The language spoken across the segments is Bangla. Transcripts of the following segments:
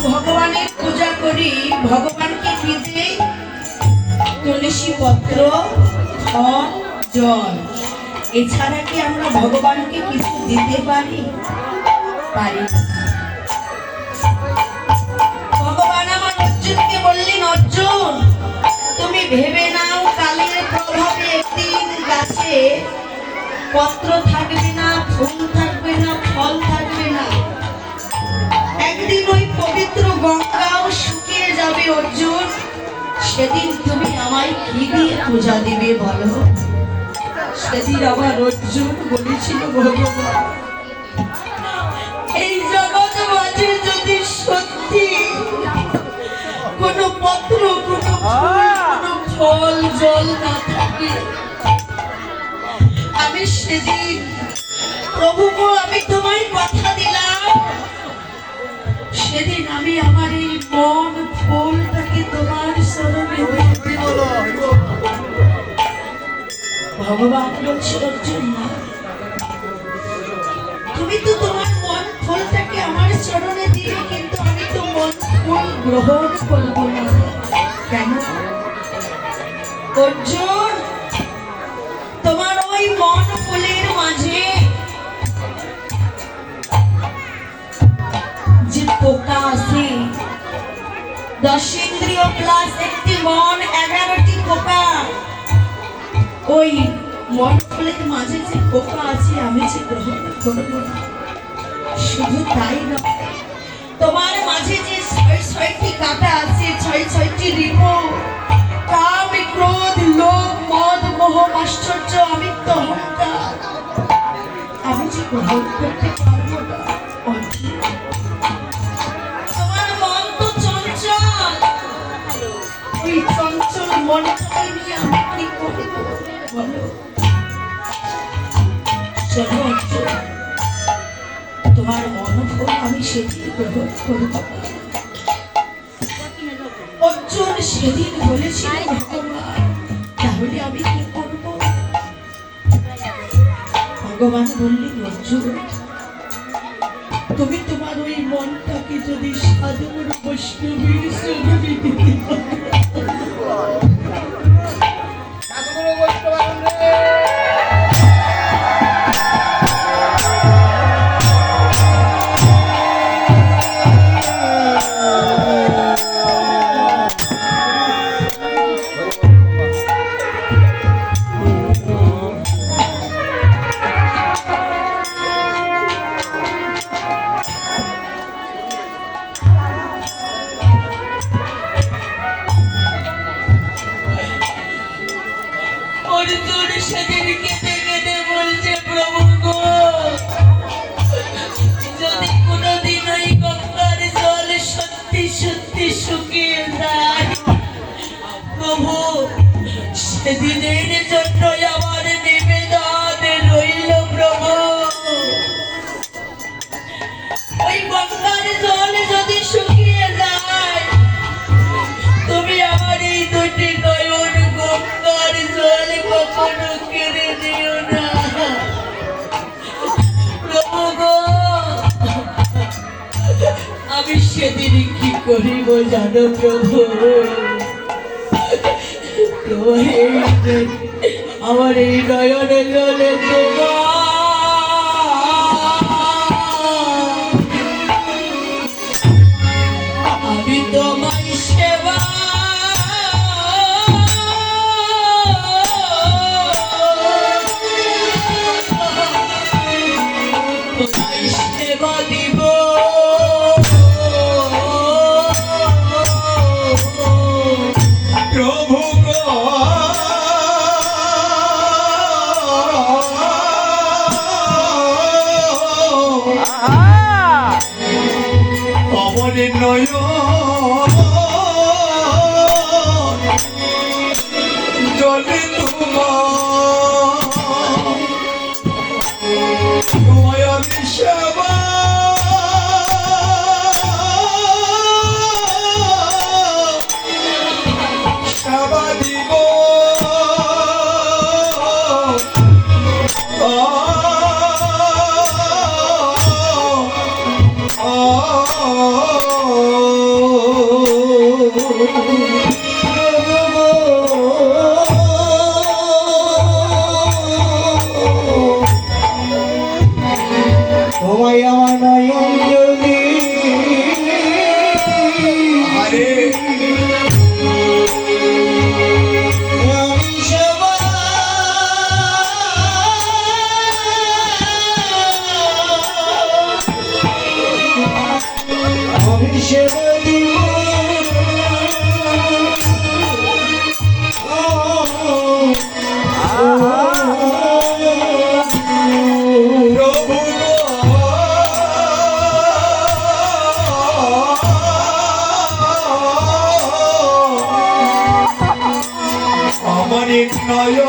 ভগবানের পূজা করি, ভগবানকে কি দেই? তুলসী পত্র, ফল, জল। এছাড়া কি আমরা ভগবানকে কিছু দিতে পারি? পারি না। ভগবান আমার অর্জুনকে বললেন, অর্জুন তুমি ভেবে নাও কালের প্রভাবে একদিন গাছে পত্র থাকবে না, ফুল থাকবে না, ফল থাকবে না। একদিন ওই পবিত্র গঙ্গাও শুকিয়ে যাবে অর্জুন। সেদিন তুমি আমায় কি দিয়ে পূজা দিবে বলো? সেদিন আমার অর্জুন বলেছিল, ভগবান এই জগৎ মাঝে যদি সত্যি কোনো পত্র, কোনো ফুল, কোনো ফল, জল না থাকে, আমি সেদিন প্রভু গো, আমি তোমায় কথা দিলাম, সেদিন আমি আমার এই মন ফুলটাকে তোমার শরণে দেব। ভগবান বলছিল, অর্জুন না, তুমি তো তোমার মন ফুলটাকে আমার চরণে দিলে, কিন্তু আমি তো মন ফুল গ্রহণ করব না। কেন? অর্জুন তোমার ওই মন ফুলের মাঝে যে পোকা আছে, 10 ইন্দ্রিয় প্লাস একটি মন, 11টি পোকা। ওই মন ফুলের মাঝে যে পোকা আছে আমি যে গ্রহণ করব না। শুধু তাই নয়, তোমার মাঝে যে 6টি কাঁটা আছে, 6টি রিপু, কাম, ক্রোধ, লোভ, মদ, মোহ, আশ্চর্য, আমিত্ব, অহংকার, আমি যে গ্রহণ করতে পারবো না। তোমার মন তো চঞ্চল, ওই চঞ্চল মনটাকে নিয়ে আমি কি করবো বলো? তোমার মনোভব আমি সেদিন গ্রহণ করব। অর্জুন সেদিন বলেছিল, ভগবান তাহলে আমি কি করব? ভগবান বললেন, অর্জুন তুমি তোমার ওই মনটাকে যদি সাধুর বৈষ্ণবীর শরণে দিতে সেদিনের জন্য আমার নিবেদন রইল প্রভু। ওই গঙ্গার জল যদি শুকিয়ে যায়, তুমি আমার এই দুটি নয়ন গঙ্গার জল কখনো কেড়ে দিও না প্রভু গো। আমি সেদিন কি করিব জানো প্রভু? আমার এই নয়নে জলে আমি তোমায় সেবা দিব। প্রভু অমরে নয় জলে তোমায় আমি সেবা দিব। Oh সেবা দিব প্রভু আমার নয়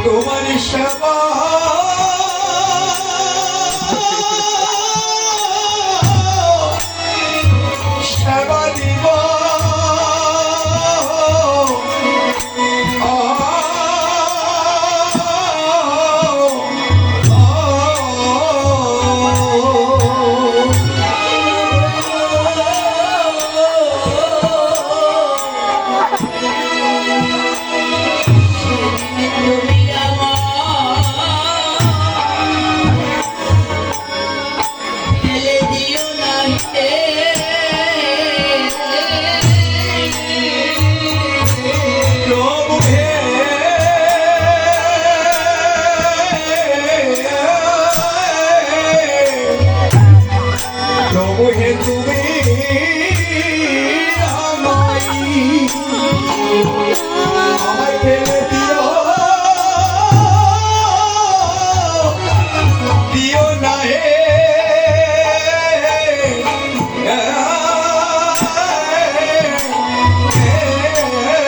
তোমার সেবা